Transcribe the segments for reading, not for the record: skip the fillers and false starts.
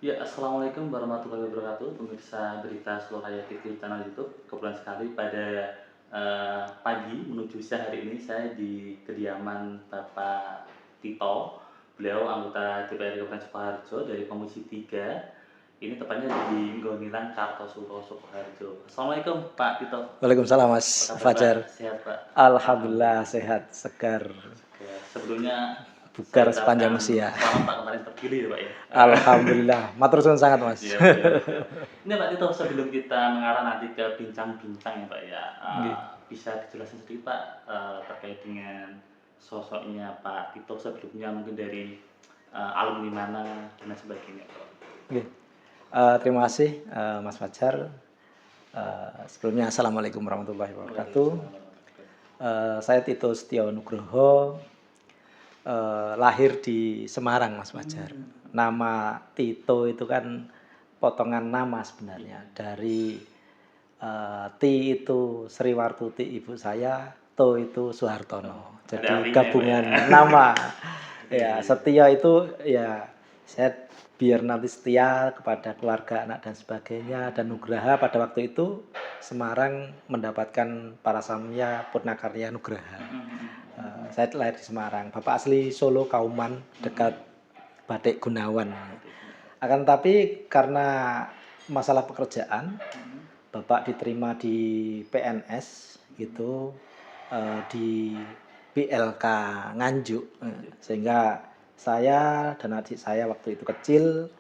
Ya, assalamualaikum warahmatullahi wabarakatuh, pemirsa berita Seloraja TV channel YouTube. Kebetulan sekali pada pagi menuju siang hari ini saya di kediaman Bapak Tito. Beliau anggota DPRD Kabupaten Sukoharjo dari Komisi 3. Ini tepatnya di Gonilan Kartosuro, Sukoharjo. Assalamualaikum Pak Tito. Waalaikumsalam Apa Mas kabar Pak? Fajar. Sehat Pak? Alhamdulillah sehat, segar, Oke, sebelumnya saya bugar sepanjang ucapkan usia. selamat Pak kemarin terpilih ya Pak ya. Alhamdulillah, matur suwun sangat Mas. Iya, betul, betul. Ini Pak Tito, sebelum kita mengarah nanti ke bincang-bincang ya Pak ya, Nggih. bisa dijelaskan sedikit Pak terkait dengan sosoknya Pak Tito sebelumnya, mungkin dari alumni mana dan lain sebagainya Pak. Nggih. Terima kasih Mas Fajar. Sebelumnya Assalamualaikum warahmatullahi wabarakatuh. Saya Tito Setio Nugroho, lahir di Semarang Mas Fajar. Nama Tito itu kan potongan nama sebenarnya dari T itu Sri Wartuti ibu saya, To itu Soehartono. Ada Jadi artinya ya, Pak gabungan ya. nama. Iya, Ya, setia itu ya saya biar nanti setia kepada keluarga, anak dan sebagainya, dan Nugraha pada waktu itu Semarang mendapatkan Parasamya Purnakarya Nugraha. Saya lahir di Semarang. Bapak asli Solo Kauman dekat Batik Gunawan. Akan tetapi karena masalah pekerjaan, Bapak diterima di PNS gitu, di BLK Nganjuk, sehingga saya dan adik saya waktu itu kecil,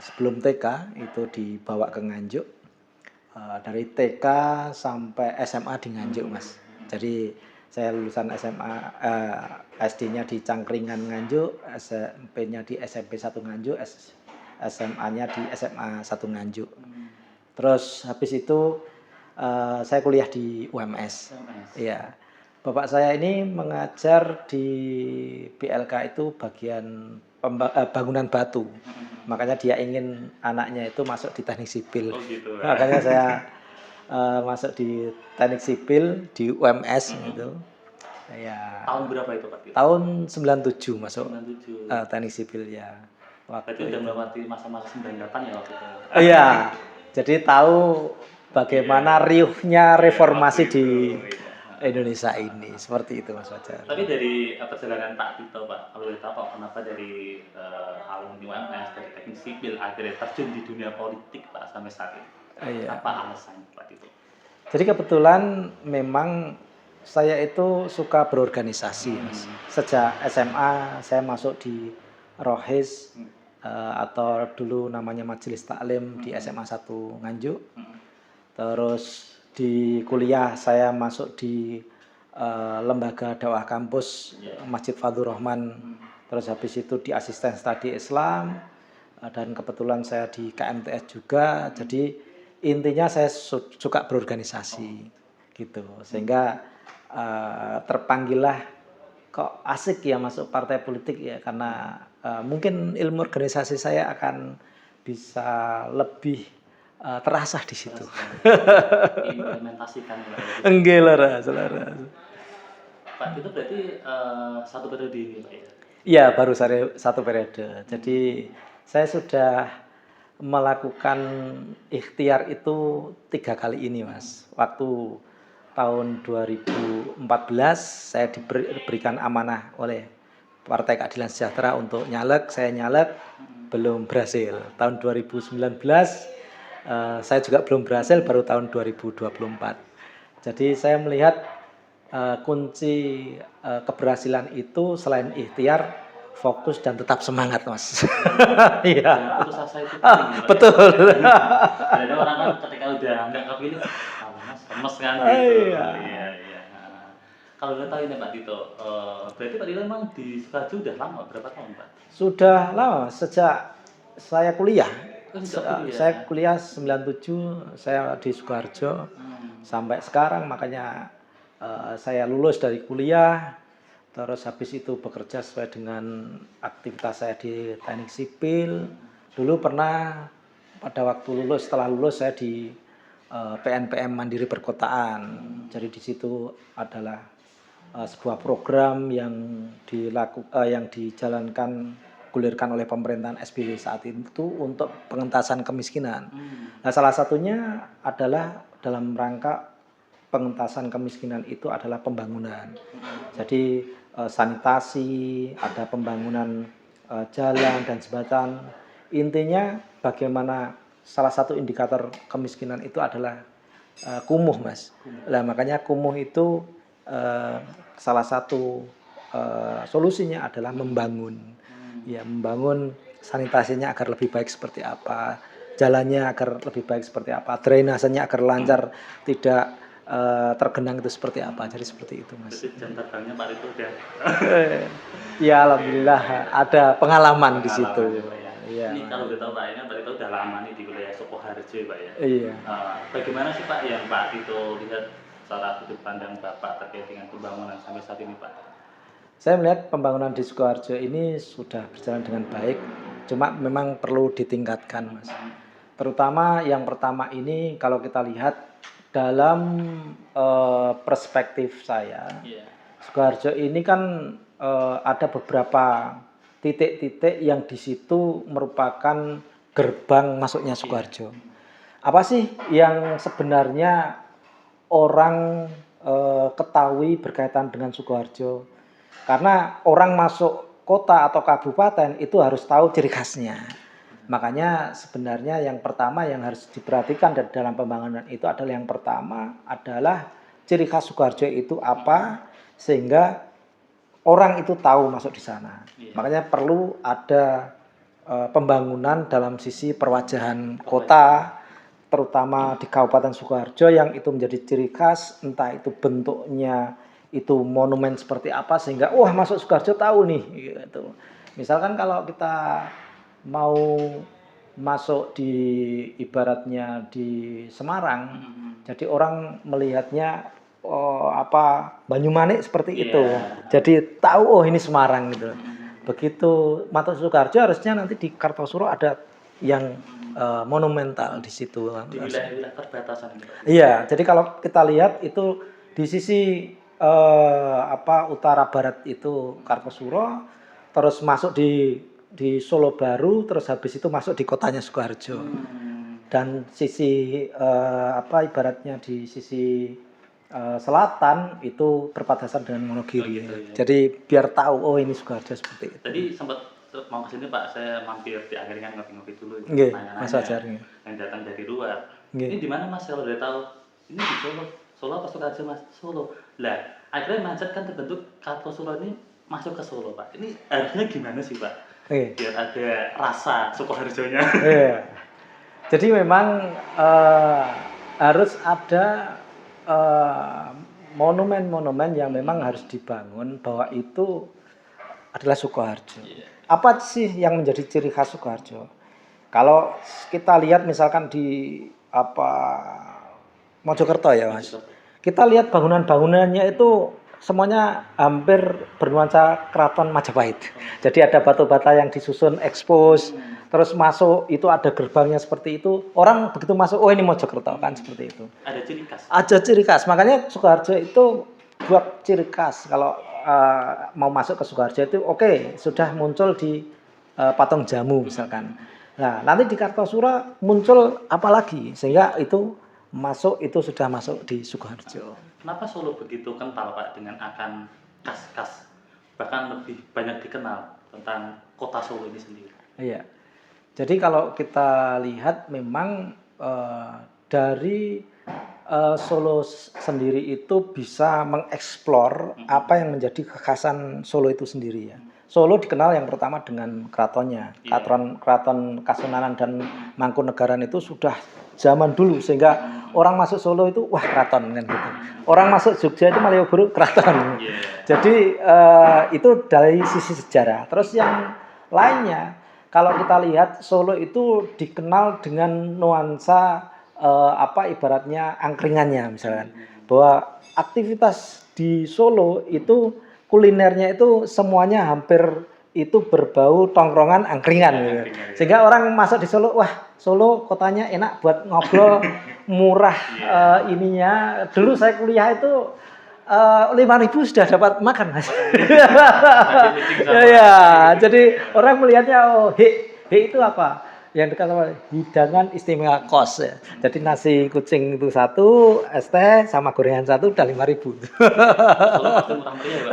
sebelum TK itu dibawa ke Nganjuk, dari TK sampai SMA di Nganjuk Mas. Jadi saya lulusan SMA, SD-nya di Cangkringan Nganjuk, SMP-nya di SMP 1 Nganjuk, SMA-nya di SMA 1 Nganjuk. Terus habis itu saya kuliah di UMS. Iya. Bapak saya ini mengajar di BLK itu bagian bangunan batu. Makanya dia ingin anaknya itu masuk di teknik sipil. Oh gitu. Makanya saya masuk di teknik sipil di UMS gitu. Ya. Tahun berapa itu Pak Tito? Tahun 97 masuk 97. teknik sipil ya. Berarti udah melewati masa-masa 98 ya waktu itu. Iya. Jadi tahu bagaimana riuhnya reformasi di Indonesia ini. Seperti itu Mas Fajar. Tapi dari perjalanan Pak Tito Pak, kalau boleh tahu Pak, kenapa dari alumni UMS, dari teknik sipil akhirnya terjun di dunia politik Pak sampai saat ini? Iya. Apa alasannya Pak Tito? Jadi kebetulan memang saya itu suka berorganisasi Mas. Sejak SMA saya masuk di Rohis, atau dulu namanya Majelis Taklim di SMA 1 Nganjuk. Terus di kuliah saya masuk di lembaga dakwah kampus Masjid Fadlur Rahman. Terus habis itu di asisten studi Islam, dan kebetulan saya di KMTS juga. Jadi intinya saya suka berorganisasi gitu. Sehingga terpanggillah kok asik ya masuk partai politik ya, karena mungkin ilmu organisasi saya akan bisa lebih terasah di situ. Implementasikan Pak. Enggak lah, Pak Tito berarti satu periode ini Pak ya? Iya, baru satu periode. Jadi saya sudah melakukan ikhtiar itu 3 kali ini Mas. Waktu tahun 2014 saya diberikan amanah oleh Partai Keadilan Sejahtera untuk nyalek, saya nyalek belum berhasil. Tahun 2019 saya juga belum berhasil, baru tahun 2024. Jadi saya melihat kunci keberhasilan itu selain ikhtiar, fokus dan tetap semangat Mas. Iya. Putus asa itu penting ya, Pak. Betul. Ada orang kan ketika udah nggak kepilih, Mas, lemes kan gitu. Iya. Iya, iya. Kalau udah tahu ini Pak Tito, berarti Pak Tito memang di Sukoharjo udah lama, berapa tahun Pak? Sudah lama, sejak saya kuliah. Sejak kuliah. Saya kuliah 97, saya di Sukoharjo sampai sekarang. Makanya saya lulus dari kuliah, terus habis itu bekerja sesuai dengan aktivitas saya di teknik sipil. Dulu pernah pada waktu lulus, setelah lulus saya di PNPM Mandiri Perkotaan. Jadi di situ adalah sebuah program yang dijalankan digulirkan oleh pemerintahan SBY saat itu untuk pengentasan kemiskinan. Nah, salah satunya adalah dalam rangka pengentasan kemiskinan itu adalah pembangunan. Jadi sanitasi, ada pembangunan jalan dan jembatan. Intinya bagaimana salah satu indikator kemiskinan itu adalah kumuh, Mas. Nah, makanya kumuh itu salah satu solusinya adalah membangun. Ya, membangun sanitasinya agar lebih baik seperti apa, jalannya agar lebih baik seperti apa, drainasenya agar lancar, tidak tergenang itu seperti apa. Jadi seperti itu, Mas. Jadi jam terbangnya Pak itu udah Ya, alhamdulillah ada pengalaman di situ. Ya. Ini kalau udah tahu Pak, ini Pak itu udah lama nih di wilayah Sukoharjo Pak ya. Iya. Bagaimana sih Pak yang Pak Tito lihat cara sudut pandang Bapak terkait dengan pembangunan sampai saat ini Pak? Saya melihat pembangunan di Sukoharjo ini sudah berjalan dengan baik, cuma memang perlu ditingkatkan, Mas. Terutama yang pertama ini kalau kita lihat dalam perspektif saya, Sukoharjo ini kan ada beberapa titik-titik yang di situ merupakan gerbang masuknya Sukoharjo. Apa sih yang sebenarnya orang ketahui berkaitan dengan Sukoharjo? Karena orang masuk kota atau kabupaten itu harus tahu ciri khasnya. Makanya sebenarnya yang pertama yang harus diperhatikan dalam pembangunan itu adalah yang pertama adalah ciri khas Sukoharjo itu apa, sehingga orang itu tahu masuk di sana. Makanya perlu ada pembangunan dalam sisi perwajahan kota, terutama di Kabupaten Sukoharjo yang itu menjadi ciri khas, entah itu bentuknya itu monumen seperti apa sehingga wah masuk Sukoharjo tahu nih gitu. Misalkan kalau kita mau masuk di ibaratnya di Semarang, jadi orang melihatnya Banyumanik seperti itu. Jadi tahu oh ini Semarang gitu. Begitu masuk Sukoharjo harusnya nanti di Kartosuro ada yang monumental di situ. Di wilayah perbatasan. Iya, jadi kalau kita lihat itu di sisi utara barat itu Kartosuro, terus masuk di Solo Baru, terus habis itu masuk di kotanya Sukoharjo. Dan sisi ibaratnya di sisi selatan itu berbatasan dengan Wonogiri. Gitu, ya. Jadi biar tahu oh ini Sukoharjo seperti itu. Tadi sempat mau kesini Pak, saya mampir di akhirnya ngopi-ngopi dulu. Nggih, Mas Fajar. Yang datang dari luar. Nggih. Ini di mana Mas kalau udah tahu? Ini di Solo. Solo apa Sukoharjo Mas? Solo. Lah, akhirnya mindset kan terbentuk Kartosuro ini masuk ke Solo Pak. Ini harusnya gimana sih Pak? Biar ada rasa Sukoharjonya. Iya. Jadi memang harus ada monumen-monumen yang memang harus dibangun bahwa itu adalah Sukoharjo. Apa sih yang menjadi ciri khas Sukoharjo? Kalau kita lihat misalkan di Mojokerto ya Mas, kita lihat bangunan-bangunannya itu semuanya hampir bernuansa Keraton Majapahit. Jadi ada batu bata yang disusun ekspos, terus masuk itu ada gerbangnya seperti itu. Orang begitu masuk, oh ini Mojokerto kan seperti itu. Ada ciri khas. Ada ciri khas. Makanya Sukoharjo itu buat ciri khas. Kalau mau masuk ke Sukoharjo itu oke, sudah muncul di patung jamu misalkan. Nah, nanti di Kartosuro muncul apa lagi sehingga itu sudah masuk di Sukoharjo. Kenapa Solo begitu kental Pak dengan akan khas-khas, bahkan lebih banyak dikenal tentang kota Solo ini sendiri? Iya. Jadi kalau kita lihat memang dari Solo sendiri itu bisa mengeksplor apa yang menjadi kekhasan Solo itu sendiri ya. Solo dikenal yang pertama dengan keratonnya. Keraton Kasunanan dan Mangkunegaran itu sudah zaman dulu sehingga orang masuk Solo itu wah keraton kan gitu. Orang masuk Jogja itu Malioboro keraton. Jadi itu dari sisi sejarah. Terus yang lainnya kalau kita lihat Solo itu dikenal dengan nuansa ibaratnya angkringannya misalkan. Bahwa aktivitas di Solo itu kulinernya itu semuanya hampir itu berbau tongkrongan angkringan gitu. Sehingga orang masuk di Solo, wah Solo kotanya enak buat ngobrol, murah ininya. Dulu saya kuliah itu 5.000 sudah dapat makan, Mas. Lagi meeting sama Ya, jadi orang melihatnya, oh, itu apa? Yang dikatakan hidangan istimewa kos ya. Jadi nasi kucing itu satu, es teh sama gorengan satu udah 5.000. Solo pasti murah meriah, Pak.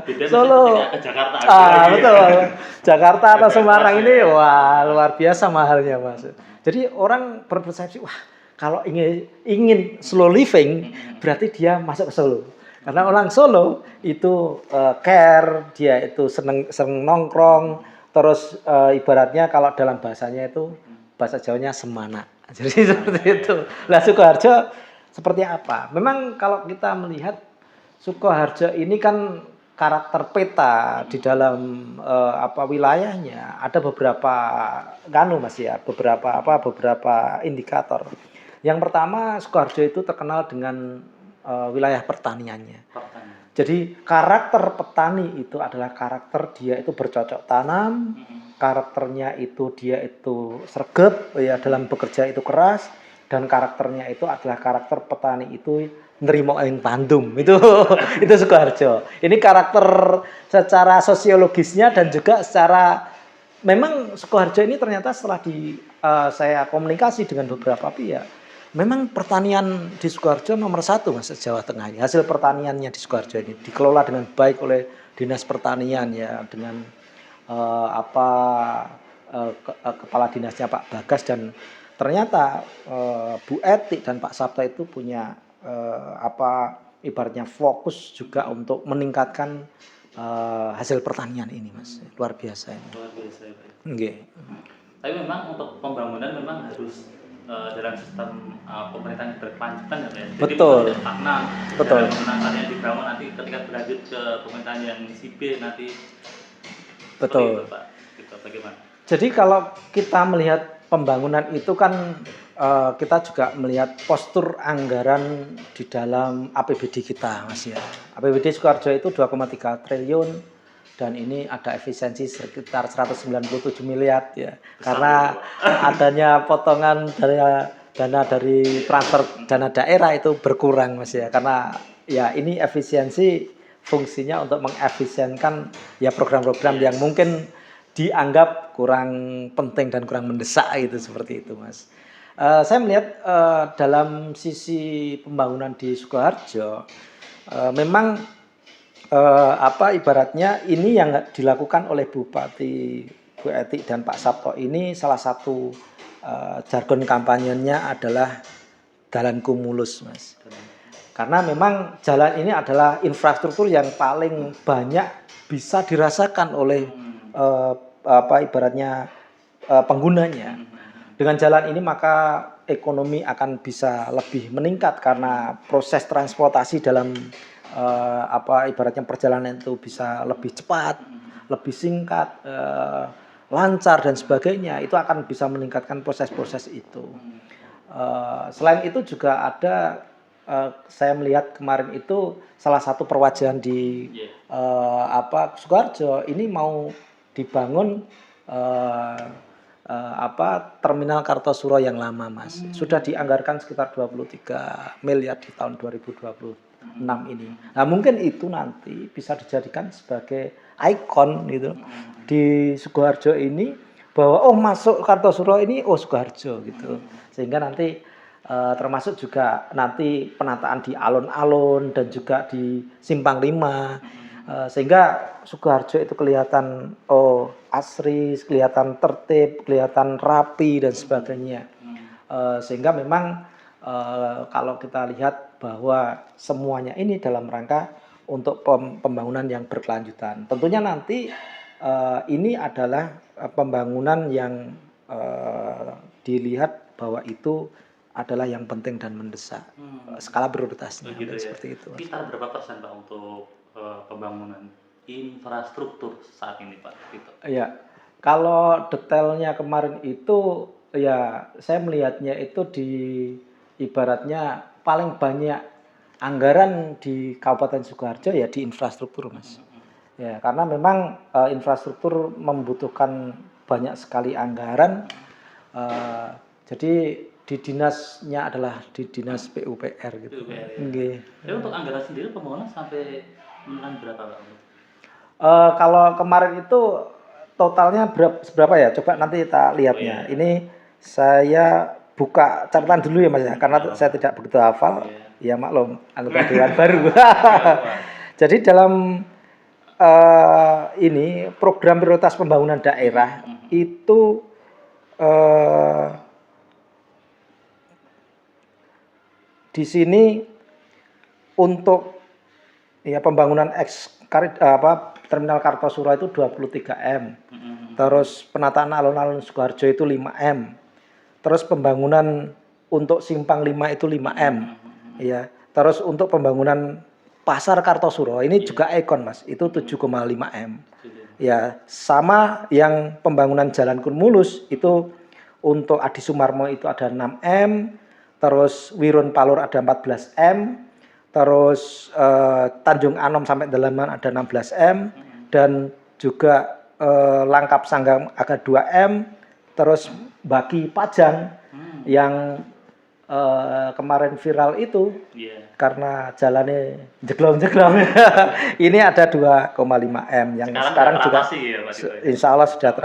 Beda misalnya Solo. ketika ke Jakarta lagi. Betul. Jakarta atau Semarang ini wah luar biasa mahalnya, Mas. Jadi orang berpersepsi, wah kalau ingin slow living berarti dia masuk ke Solo. Karena orang Solo itu care, dia itu seneng nongkrong, terus ibaratnya kalau dalam bahasanya itu bahasa Jawanya semana. Jadi seperti itu. Lah Sukoharjo seperti apa? Memang kalau kita melihat Sukoharjo ini kan karakter peta di dalam wilayahnya ada beberapa Mas ya, beberapa indikator. Yang pertama Sukoharjo itu terkenal dengan wilayah pertaniannya. Jadi karakter petani itu adalah karakter dia itu bercocok tanam, karakternya itu dia itu sregep ya dalam bekerja itu keras, dan karakternya itu adalah karakter petani itu nerimo ing tandum. Itu Sukoharjo. Ini karakter secara sosiologisnya dan juga secara memang Sukoharjo ini ternyata setelah saya komunikasi dengan beberapa pihak, memang pertanian di Sukoharjo nomor 1 Mas Jawa Tengah. Hasil pertaniannya di Sukoharjo ini dikelola dengan baik oleh Dinas Pertanian ya dengan kepala dinasnya Pak Bagas, dan ternyata Bu Eti dan Pak Sabta itu punya ibaratnya fokus juga untuk meningkatkan hasil pertanian ini, Mas. Luar biasa ini. Luar biasa ya, Pak. Nggih. Tapi memang untuk pembangunan memang harus dalam sistem pemerintahan berkelanjutan ya, Pak. Jadi Betul. tidak stagnan. Betul. Pemerintahan yang dibangun nanti ketika berlanjut ke pemerintahan yang si B nanti. Betul. Itu, Pak. Gitu, bagaimana? Jadi kalau kita melihat pembangunan itu kan kita juga melihat postur anggaran di dalam APBD kita, Mas ya. APBD Sukoharjo itu 2,3 triliun dan ini ada efisiensi sekitar 197 miliar ya. Karena adanya potongan dari dana dari transfer dana daerah itu berkurang, Mas ya. Karena ya ini efisiensi fungsinya untuk mengefisienkan ya program-program yang mungkin dianggap kurang penting dan kurang mendesak itu, seperti itu, Mas. Saya melihat dalam sisi pembangunan di Sukoharjo memang ibaratnya ini yang dilakukan oleh Bupati Bu Eti dan Pak Sabto ini salah satu jargon kampanyenya adalah Dalanku Mulus, Mas. Karena memang jalan ini adalah infrastruktur yang paling banyak bisa dirasakan oleh ibaratnya penggunanya. Dengan jalan ini maka ekonomi akan bisa lebih meningkat karena proses transportasi dalam ibaratnya perjalanan itu bisa lebih cepat, lebih singkat, lancar dan sebagainya. Itu akan bisa meningkatkan proses-proses itu. Selain itu juga ada saya melihat kemarin itu salah satu perwajahan di Sukoharjo ini mau dibangun terminal Kartosuro yang lama, Mas. Sudah dianggarkan sekitar 23 miliar di tahun 2026 ini. Nah, mungkin itu nanti bisa dijadikan sebagai ikon gitu di Sukoharjo ini, bahwa masuk Kartosuro ini Sukoharjo gitu. Sehingga nanti termasuk juga nanti penataan di alun-alun dan juga di Simpang 5. Sehingga Sukoharjo itu kelihatan asri, kelihatan tertib, kelihatan rapi dan sebagainya. Sehingga memang kalau kita lihat bahwa semuanya ini dalam rangka untuk pembangunan yang berkelanjutan. Tentunya nanti ini adalah pembangunan yang dilihat bahwa itu adalah yang penting dan mendesak. Skala prioritasnya seperti itu. Kita berapa persen, Pak, untuk pembangunan infrastruktur saat ini, Pak? Gitu. Ya, kalau detailnya kemarin itu ya saya melihatnya itu di ibaratnya paling banyak anggaran di Kabupaten Sukoharjo ya di infrastruktur, Mas. Ya, karena memang infrastruktur membutuhkan banyak sekali anggaran. Jadi di dinasnya adalah di dinas PUPR gitu. PUPR, ya. Nggih. Jadi untuk anggaran sendiri pembangunan sampai menelan berapa Pak? Kalau kemarin itu totalnya seberapa ya? Coba nanti kita lihatnya. Oh, iya. Ini saya buka catatan dulu ya Mas ya, karena saya tidak begitu hafal. Ya maklum, anggota dewan baru. Jadi dalam ini program prioritas pembangunan daerah itu di sini untuk ya pembangunan Terminal Kartosuro itu 23M. Terus penataan alun-alun Sukoharjo itu 5M. Terus pembangunan untuk Simpang 5 itu 5M. Ya. Terus untuk pembangunan Pasar Kartosuro ini juga Ekon Mas, itu 7,5M. Ya, sama yang pembangunan Jalan Kunmulus itu untuk Adi Sumarmo itu ada 6M. Terus Wirun Palur ada 14M. Terus Tanjung Anom sampai Dalaman ada 16M, dan juga Langkap Sanggang ada 2M. Terus Baki Pajang yang kemarin viral itu karena jalannya jeglong-jeglong ini ada 2,5M yang sekarang juga insya Allah sudah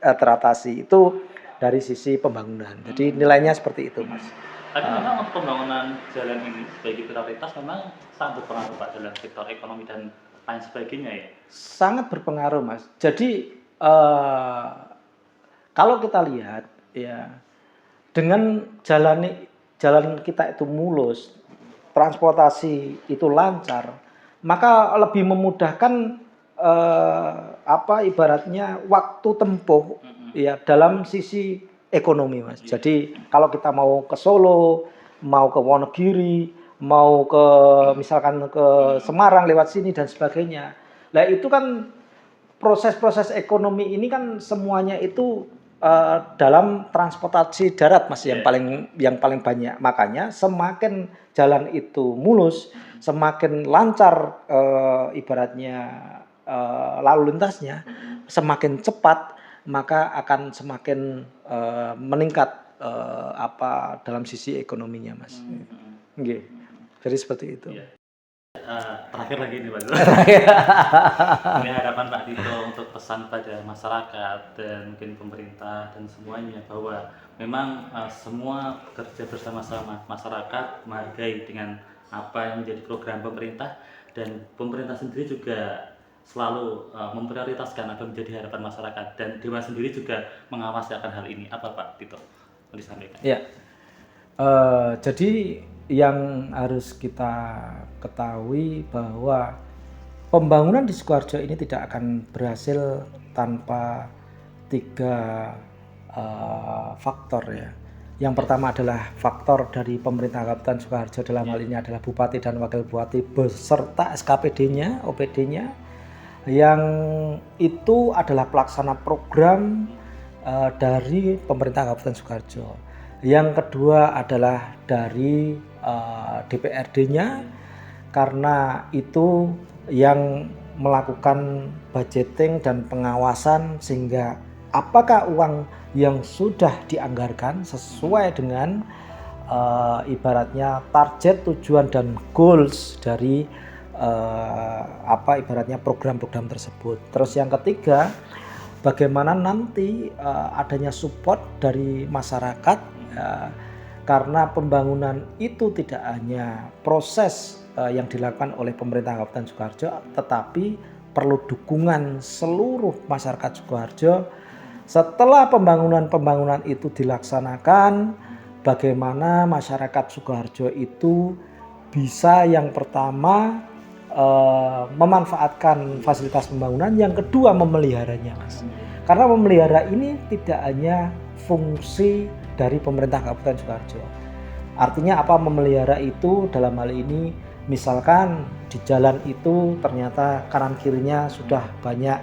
teratasi itu dari sisi pembangunan. Jadi nilainya seperti itu Mas. Tapi memang untuk pembangunan jalan ini sebagai prioritas memang sangat berpengaruh Pak dalam sektor ekonomi dan lain sebagainya ya? Sangat berpengaruh Mas. Jadi kalau kita lihat ya, dengan jalan kita itu mulus, transportasi itu lancar, maka lebih memudahkan ibaratnya waktu tempuh ya dalam sisi ekonomi Mas. Jadi kalau kita mau ke Solo, mau ke Wonogiri, mau ke misalkan ke Semarang lewat sini dan sebagainya. Nah itu kan proses-proses ekonomi ini kan semuanya itu dalam transportasi darat Mas yang paling banyak. Makanya semakin jalan itu mulus, semakin lancar ibaratnya lalu lintasnya, semakin cepat, maka akan semakin meningkat dalam sisi ekonominya Mas. Nggih. Jadi seperti itu. Terakhir lagi nih Pak. Ini harapan Pak Tito untuk pesan pada masyarakat dan mungkin pemerintah dan semuanya bahwa memang semua bekerja bersama-sama, masyarakat menghargai dengan apa yang menjadi program pemerintah, dan pemerintah sendiri juga selalu memprioritaskan apa menjadi harapan masyarakat, dan Dewan sendiri juga mengawasi akan hal ini. Apa Pak Tito mau disampaikan? Ya, jadi yang harus kita ketahui bahwa pembangunan di Sukoharjo ini tidak akan berhasil tanpa 3 faktor ya. Yang pertama adalah faktor dari pemerintah Kabupaten Sukoharjo, dalam hal ini adalah Bupati dan Wakil Bupati beserta SKPD-nya, OPD-nya, yang itu adalah pelaksana program dari pemerintah Kabupaten Sukoharjo. Yang kedua adalah dari DPRD-nya, karena itu yang melakukan budgeting dan pengawasan sehingga apakah uang yang sudah dianggarkan sesuai dengan ibaratnya target, tujuan dan goals dari ibaratnya program-program tersebut. Terus yang ketiga, bagaimana nanti adanya support dari masyarakat, karena pembangunan itu tidak hanya proses yang dilakukan oleh pemerintah Kabupaten Sukoharjo, tetapi perlu dukungan seluruh masyarakat Sukoharjo. Setelah pembangunan itu dilaksanakan, bagaimana masyarakat Sukoharjo itu bisa yang pertama memanfaatkan fasilitas pembangunan, yang kedua memeliharanya Mas. Karena memelihara ini tidak hanya fungsi dari pemerintah Kabupaten Sukoharjo. Artinya apa memelihara itu dalam hal ini, misalkan di jalan itu ternyata kanan kirinya sudah banyak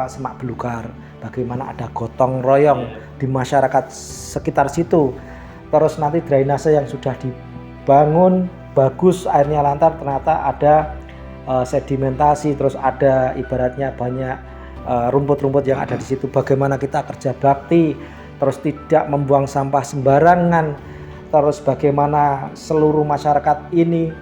semak belukar, bagaimana ada gotong royong di masyarakat sekitar situ. Terus nanti drainase yang sudah dibangun bagus, airnya lancar, ternyata ada sedimentasi, terus ada ibaratnya banyak rumput-rumput yang ada di situ. Bagaimana kita kerja bakti terus tidak membuang sampah sembarangan, terus bagaimana seluruh masyarakat ini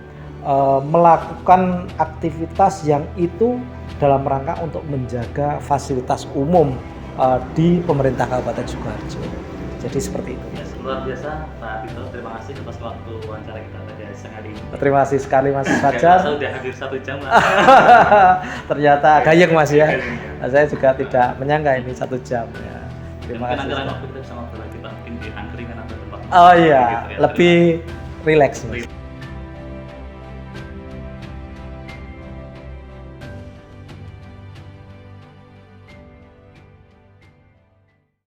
melakukan aktivitas yang itu dalam rangka untuk menjaga fasilitas umum di pemerintah Kabupaten Sukoharjo. Jadi seperti itu. Ya, luar biasa Pak Tito, terima kasih atas waktu wawancara kita pada siang hari ini. Terima kasih sekali Mas Gak Fajar. kerasa udah hampir 1 jam lah. Ternyata gayeng Mas ya. Saya juga tidak menyangka ini 1 jam ya. Terima Mungkin kasih. anggaran waktu kita bisa ngobrol lagi Pak, mungkin di angkringan atau tempat. Oh iya, gitu ya. lebih rileks Mas. Terima-